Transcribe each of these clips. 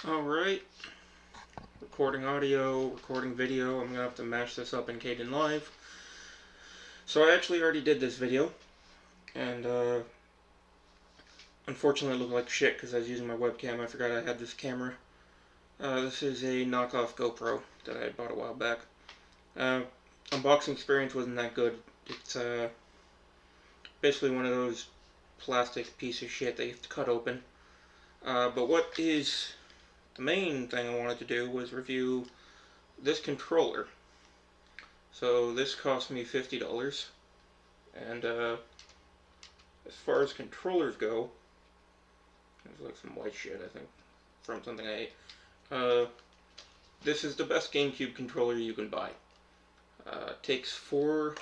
Alright, recording audio, recording video. I'm going to have to mash this up in Caden Live. So I actually already did this video, and unfortunately it looked like shit because I was using my webcam. I forgot I had this camera. This is a knockoff GoPro that I bought a while back. Unboxing experience wasn't that good. It's basically one of those plastic piece of shit that you have to cut open. But what is the main thing I wanted to do was review this controller. So this cost me $50, and as far as controllers go, there's like some white shit I think from something I ate. This is the best GameCube controller you can buy. Takes 4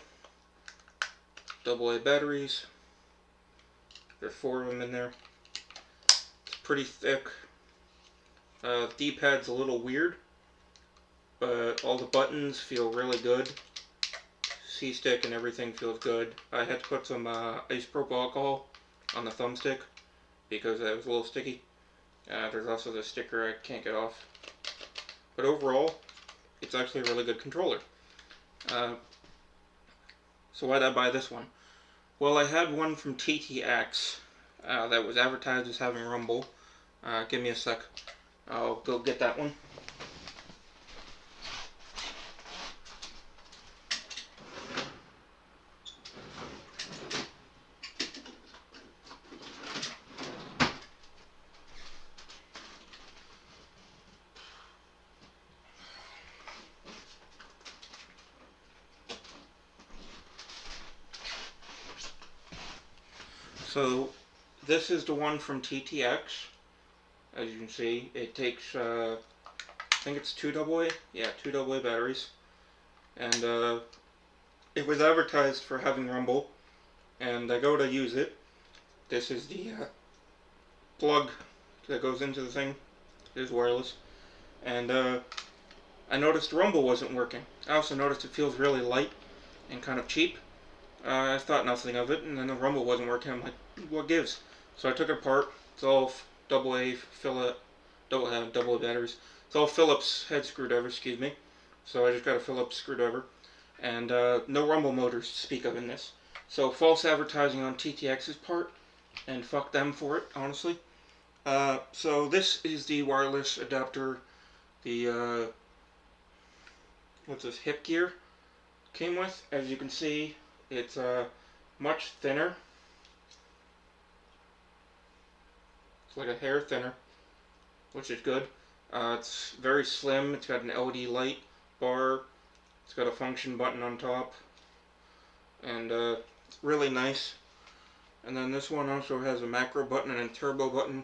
AA batteries. There's 4 of them in there. It's pretty thick. D-pad's a little weird, but all the buttons feel really good. C-stick and everything feels good. I had to put some isopropyl alcohol on the thumbstick because it was a little sticky. There's also the sticker I can't get off. But overall, it's actually a really good controller. So why did I buy this one? Well, I had one from TTX that was advertised as having rumble. Give me a sec. I'll go get that one. So this is the one from TTX. As you can see, it takes, I think it's 2 AA? Yeah, 2 AA batteries. And it was advertised for having rumble, and I go to use it. This is the plug that goes into the thing. It is wireless. And I noticed rumble wasn't working. I also noticed it feels really light and kind of cheap. I thought nothing of it, and then the rumble wasn't working. I'm like, what gives? So I took it apart. It's all AA batteries. It's all Phillips head screwdriver, excuse me. So I just got a Phillips screwdriver. And no rumble motors to speak of in this. So false advertising on TTX's part, and fuck them for it, honestly. So this is the wireless adapter, the, what's this, hip gear came with. As you can see, it's much thinner. It's like a hair thinner, which is good. It's very slim. It's got an LED light bar. It's got a function button on top, and it's really nice. And then this one also has a macro button and a turbo button.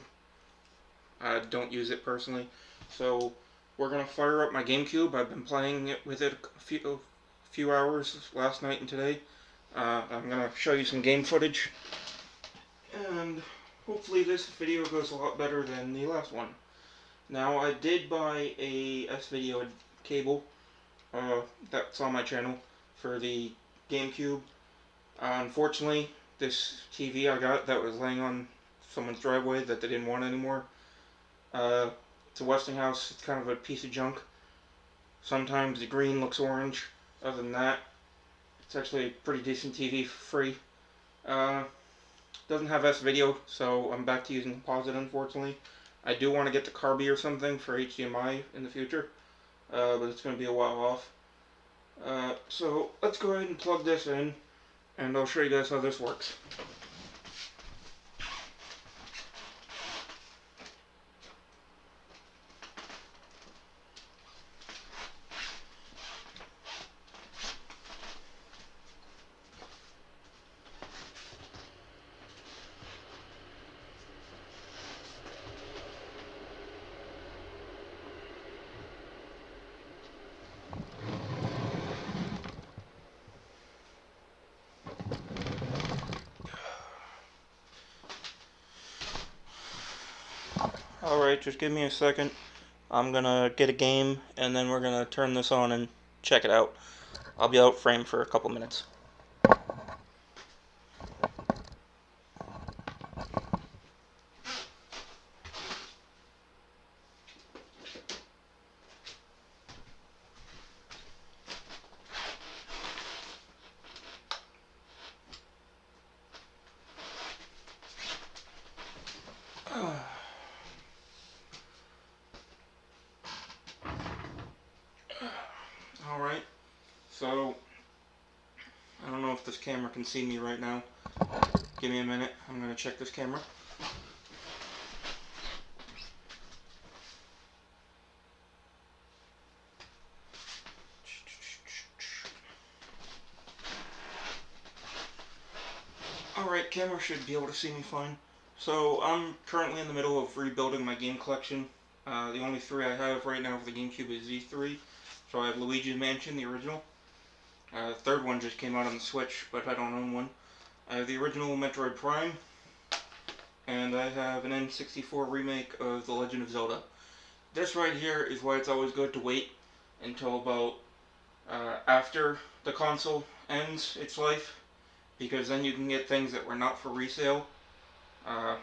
I don't use it personally. So we're gonna fire up my GameCube. I've been playing it with it a few hours last night and today. I'm gonna show you some game footage, and hopefully this video goes a lot better than the last one. Now, I did buy a S-Video cable that's on my channel for the GameCube. Unfortunately, this TV I got that was laying on someone's driveway that they didn't want anymore. It's a Westinghouse. It's kind of a piece of junk. Sometimes the green looks orange. Other than that, it's actually a pretty decent TV for free. Doesn't have S-Video, so I'm back to using composite, unfortunately. I do want to get the Carby or something for HDMI in the future, but it's going to be a while off. So let's go ahead and plug this in, and I'll show you guys how this works. Alright, just give me a second. I'm gonna get a game, and then we're gonna turn this on and check it out. I'll be out frame for a couple minutes. if this camera can see me right now. Give me a minute. I'm going to check this camera. Alright, camera should be able to see me fine. So, I'm currently in the middle of rebuilding my game collection. The only 3 I have right now for the GameCube is these 3. So I have Luigi's Mansion, the original. The third one just came out on the Switch, but I don't own one. I have the original Metroid Prime. And I have an N64 remake of The Legend of Zelda. This right here is why it's always good to wait until about after the console ends its life. Because then you can get things that were not for resale on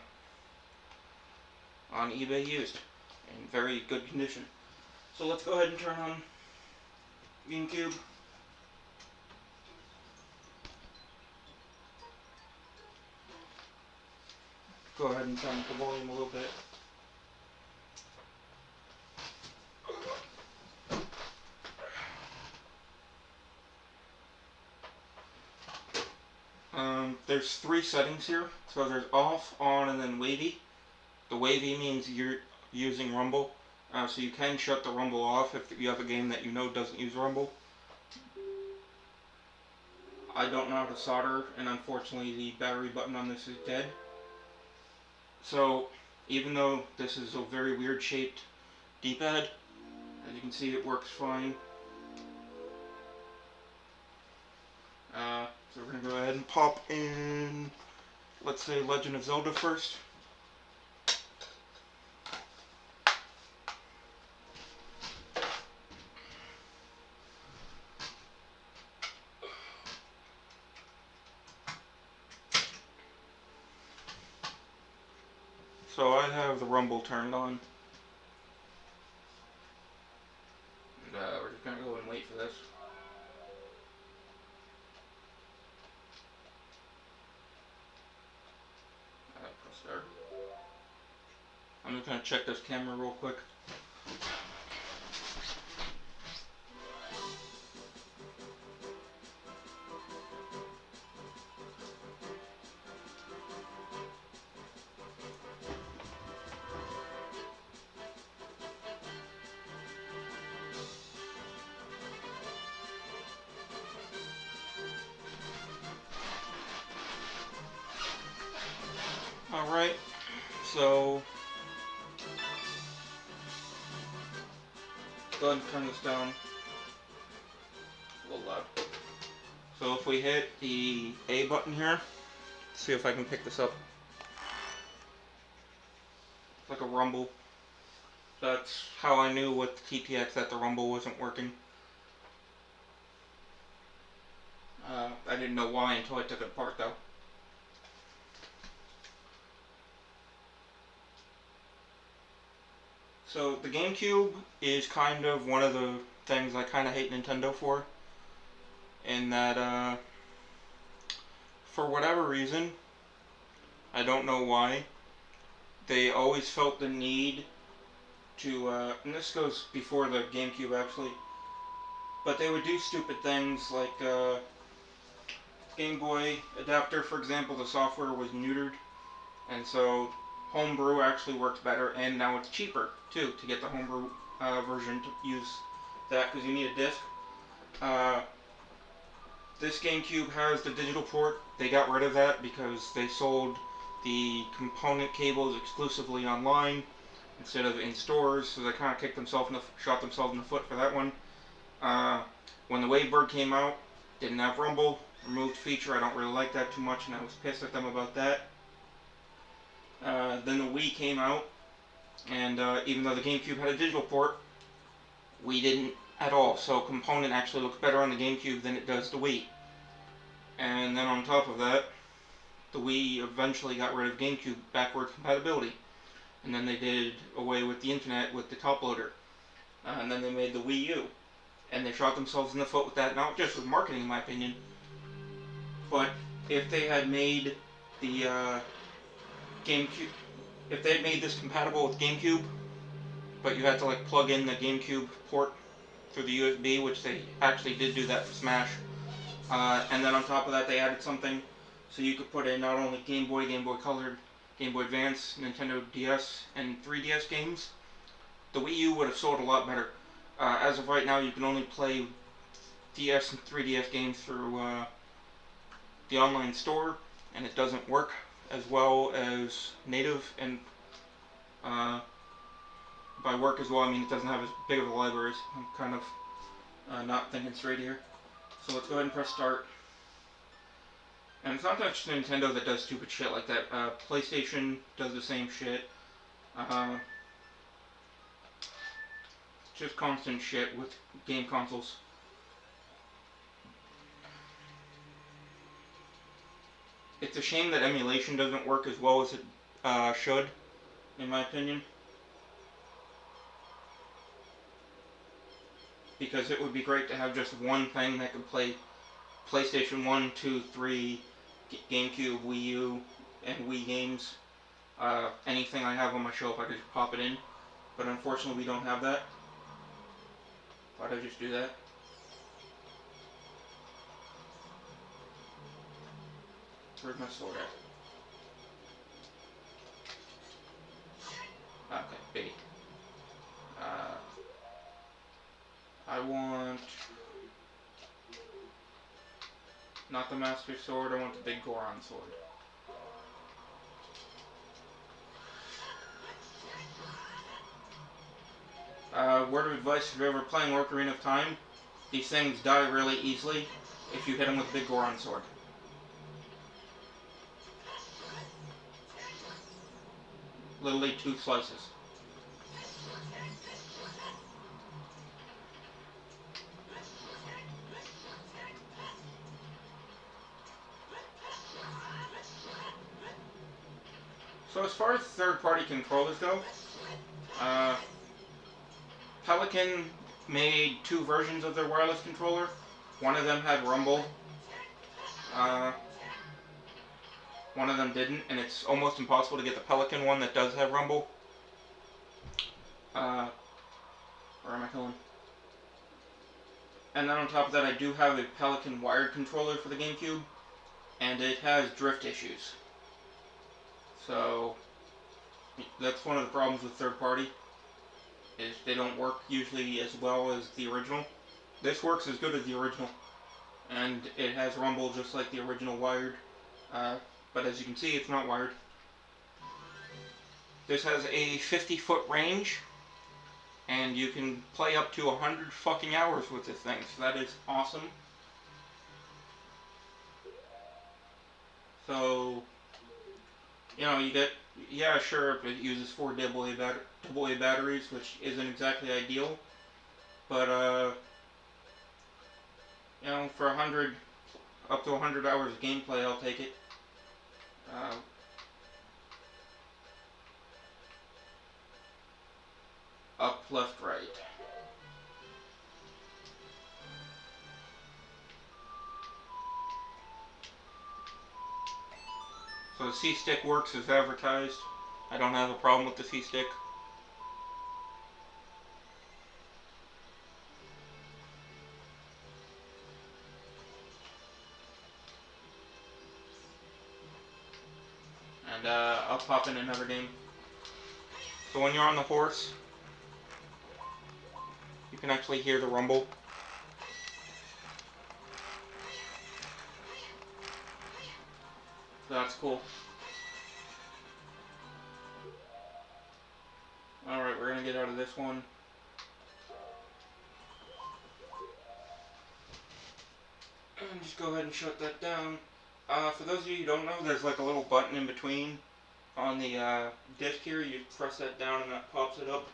eBay used in very good condition. So let's go ahead and turn on GameCube. Go ahead and turn up the volume a little bit. There's 3 settings here. So there's off, on, and then wavy. The wavy means you're using rumble. So you can shut the rumble off if you have a game that you know doesn't use rumble. I don't know how to solder, and unfortunately the battery button on this is dead. So even though this is a very weird shaped D-pad, as you can see it works fine. So we're going to go ahead and pop in, let's say, Legend of Zelda first. So I have the rumble turned on. And we're just going to go and wait for this. Press start. I'm just going to check this camera real quick. Alright, so go ahead and turn this down. A little loud. So if we hit the A button here, see if I can pick this up. It's like a rumble. That's how I knew with the TTX that the rumble wasn't working. I didn't know why until I took it apart though. So the GameCube is kind of one of the things I kind of hate Nintendo for. In that, for whatever reason, I don't know why, they always felt the need to, and this goes before the GameCube actually, but they would do stupid things like, Game Boy adapter, for example, the software was neutered, and so homebrew actually works better, and now it's cheaper too to get the homebrew version to use that because you need a disc. This GameCube has the digital port. They got rid of that because they sold the component cables exclusively online instead of in stores, so they kind of shot themselves in the foot for that one. When the Wavebird came out, didn't have rumble, removed feature. I don't really like that too much, and I was pissed at them about that. Then the Wii came out, and even though the GameCube had a digital port, Wii didn't at all. So component actually looks better on the GameCube than it does the Wii. And then on top of that, the Wii eventually got rid of GameCube backward compatibility. And then they did away with the internet with the top loader. And then they made the Wii U. And they shot themselves in the foot with that, not just with marketing in my opinion, but if they had made the GameCube, if they had made this compatible with GameCube, but you had to like plug in the GameCube port through the USB, which they actually did do that for Smash. And then on top of that, they added something so you could put in not only Game Boy, Game Boy Color, Game Boy Advance, Nintendo DS, and 3DS games. The Wii U would have sold a lot better. As of right now, you can only play DS and 3DS games through the online store, and it doesn't work as well as native. And by work as well, I mean it doesn't have as big of a library. I'm kind of not thinking straight here. So let's go ahead and press start. And it's not just Nintendo that does stupid shit like that. PlayStation does the same shit. Just constant shit with game consoles. It's a shame that emulation doesn't work as well as it should, in my opinion. Because it would be great to have just one thing that could play PlayStation 1, 2, 3, GameCube, Wii U, and Wii games. Anything I have on my shelf, I could just pop it in. But unfortunately, we don't have that. Why'd I just do that? Where's my sword at? Okay, B. I want... not the Master Sword, I want the big Goron sword. Word of advice, if you're ever playing Ocarina of Time, these things die really easily if you hit them with a big Goron sword. Literally 2 slices. So as far as third-party controllers go, Pelican made 2 versions of their wireless controller. One of them had rumble. One of them didn't, and it's almost impossible to get the Pelican one that does have rumble. Where am I going? And then on top of that, I do have a Pelican wired controller for the GameCube, and it has drift issues. So that's one of the problems with third party, is they don't work usually as well as the original. This works as good as the original, and it has rumble just like the original wired, but as you can see, it's not wired. This has a 50-foot range, and you can play up to 100 fucking hours with this thing, so that is awesome. So, you know, you get, yeah, sure, it uses 4 AA batteries, which isn't exactly ideal, but, you know, for up to 100 hours of gameplay, I'll take it. Up, left, right. So the C-stick works as advertised. I don't have a problem with the C-stick. And I'll pop in another game. So when you're on the horse, you can actually hear the rumble. So that's cool. Alright, we're gonna get out of this one. And just go ahead and shut that down. For those of you who don't know, there's like a little button in between on the disc here. You press that down and that pops it up.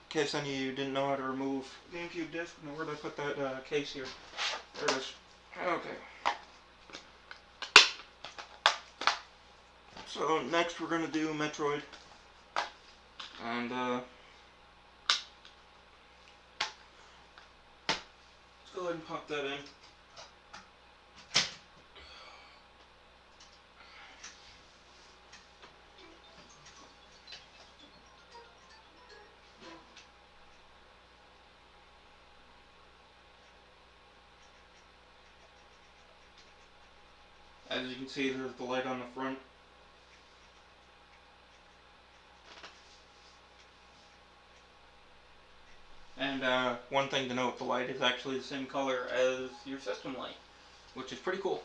In case any of you didn't know how to remove GameCube disc. Now, where did I put that case here? There it is. Okay. So next we're gonna do Metroid. And let's go ahead and pop that in. As you can see, there's the light on the front. And one thing to note, the light is actually the same color as your system light, which is pretty cool.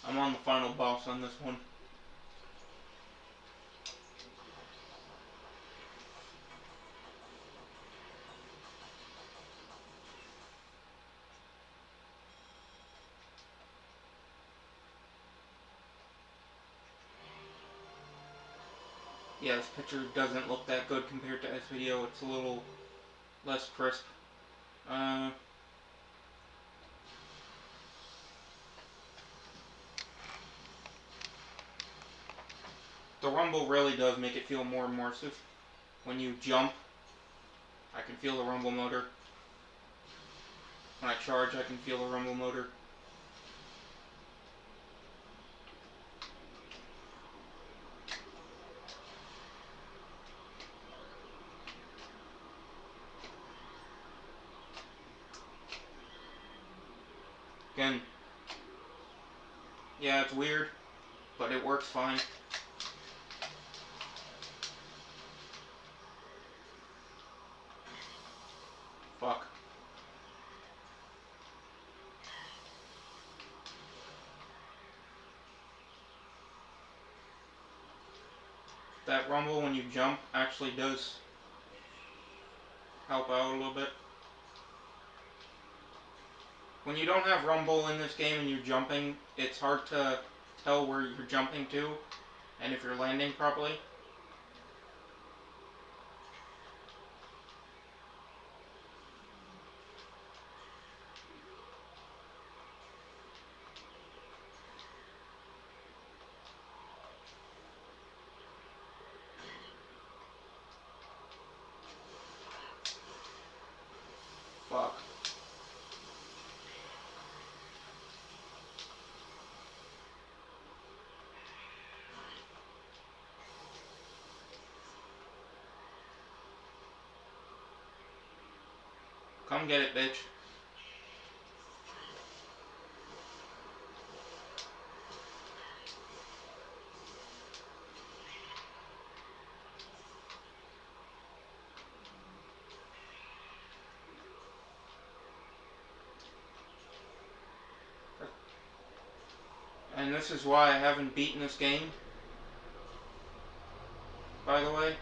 I'm on the final boss on this one. Yeah, this picture doesn't look that good compared to this video. It's a little less crisp. The rumble really does make it feel more immersive. When you jump, I can feel the rumble motor. When I charge, I can feel the rumble motor. Again, yeah, it's weird, but it works fine. Fuck. That rumble when you jump actually does help out a little bit. When you don't have rumble in this game and you're jumping, it's hard to tell where you're jumping to and if you're landing properly. Fuck. Come get it, bitch. And this is why I haven't beaten this game, by the way.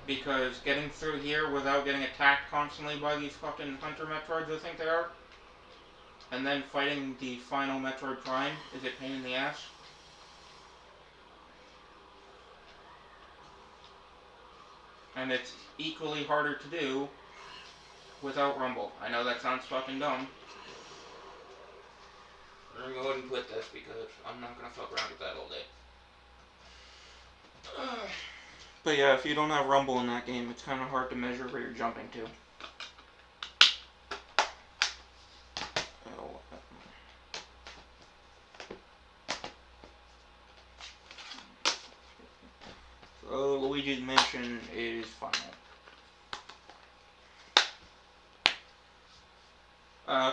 Because getting through here without getting attacked constantly by these fucking Hunter Metroids, I think they are, and then fighting the final Metroid Prime is a pain in the ass. And it's equally harder to do without rumble. I know that sounds fucking dumb. I'm gonna go ahead and quit this because I'm not gonna fuck around with that all day. But yeah, if you don't have rumble in that game, it's kind of hard to measure where you're jumping to. So Luigi's Mansion is final.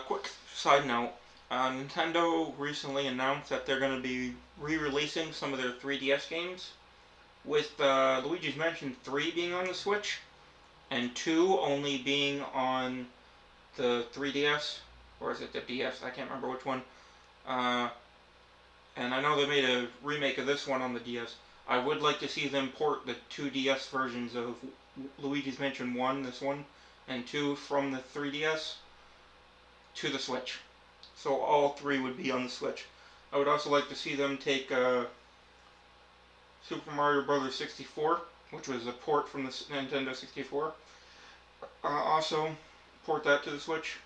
Quick side note. Nintendo recently announced that they're going to be re-releasing some of their 3DS games, with Luigi's Mansion 3 being on the Switch, and 2 only being on the 3DS, or is it the DS? I can't remember which one. And I know they made a remake of this one on the DS. I would like to see them port the 2DS versions of Luigi's Mansion 1, this one, and 2 from the 3DS to the Switch. So all 3 would be on the Switch. I would also like to see them take Super Mario Bros. 64, which was a port from the Nintendo 64. Also, port that to the Switch.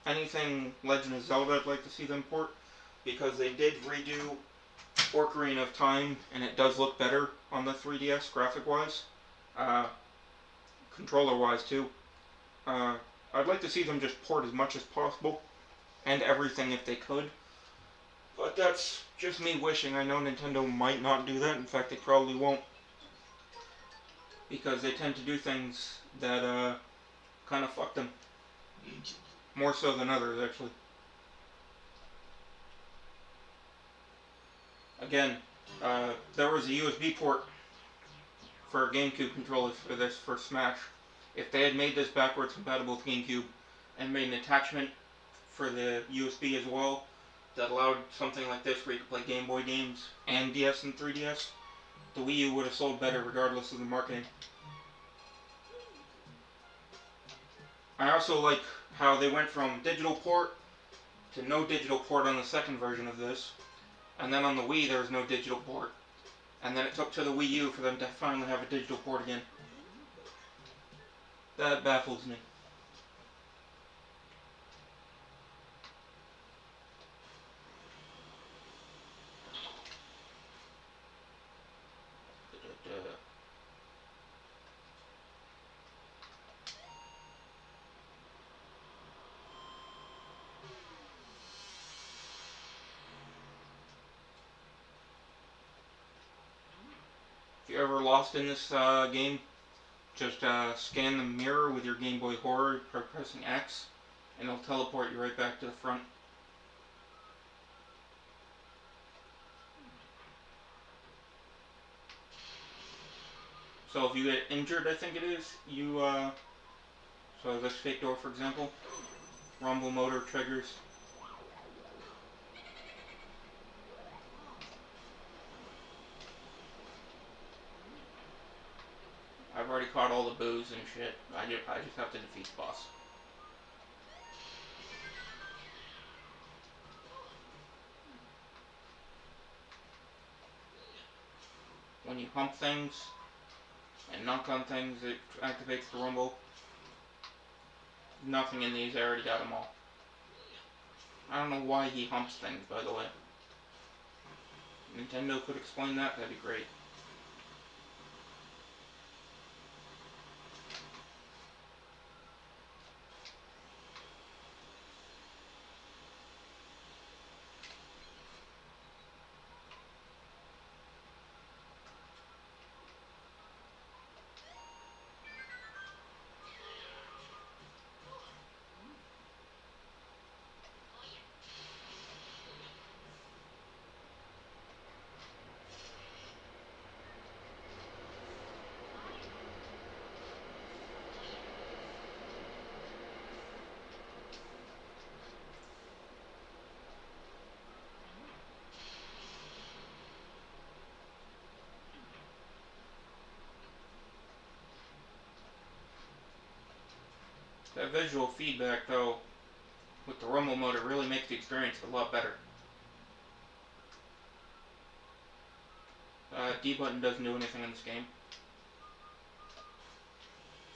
Anything Legend of Zelda, I'd like to see them port, because they did redo Ocarina of Time, and it does look better on the 3DS, graphic-wise. Controller-wise, too. I'd like to see them just port as much as possible, and everything if they could. But that's just me wishing. I know Nintendo might not do that. In fact, they probably won't. Because they tend to do things that kind of fucked them. More so than others, actually. Again, there was a USB port for GameCube controllers for this, for Smash. If they had made this backwards compatible with GameCube and made an attachment for the USB as well that allowed something like this where you could play Game Boy games and DS and 3DS, the Wii U would have sold better regardless of the marketing. I also like how they went from digital port to no digital port on the second version of this, and then on the Wii there was no digital port. And then it took to the Wii U for them to finally have a digital port again. That baffles me. If you're ever lost in this game, just scan the mirror with your Game Boy Horror by pressing X, and it'll teleport you right back to the front. So if you get injured, I think it is, so this fake door, for example, rumble motor triggers. I've already caught all the boos and shit. I just have to defeat the boss. When you hump things and knock on things, it activates the rumble. Nothing in these, I already got them all. I don't know why he humps things, by the way. Nintendo could explain that, that'd be great. That visual feedback, though, with the rumble motor really makes the experience a lot better. D button doesn't do anything in this game.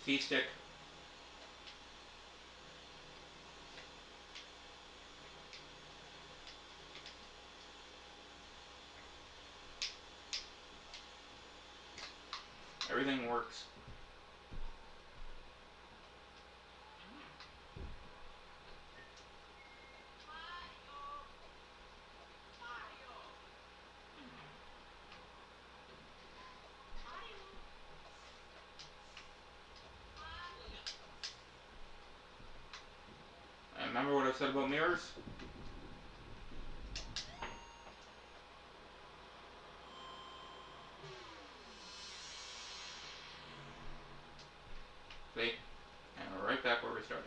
C stick. Everything works. And remember what I said about mirrors? See? And we're right back where we started.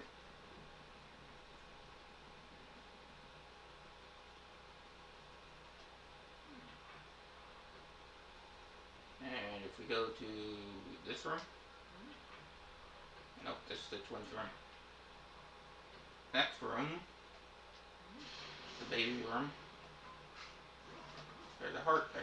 And if we go to this room, nope, this is the twins room. Next room, the baby room. There's a heart there.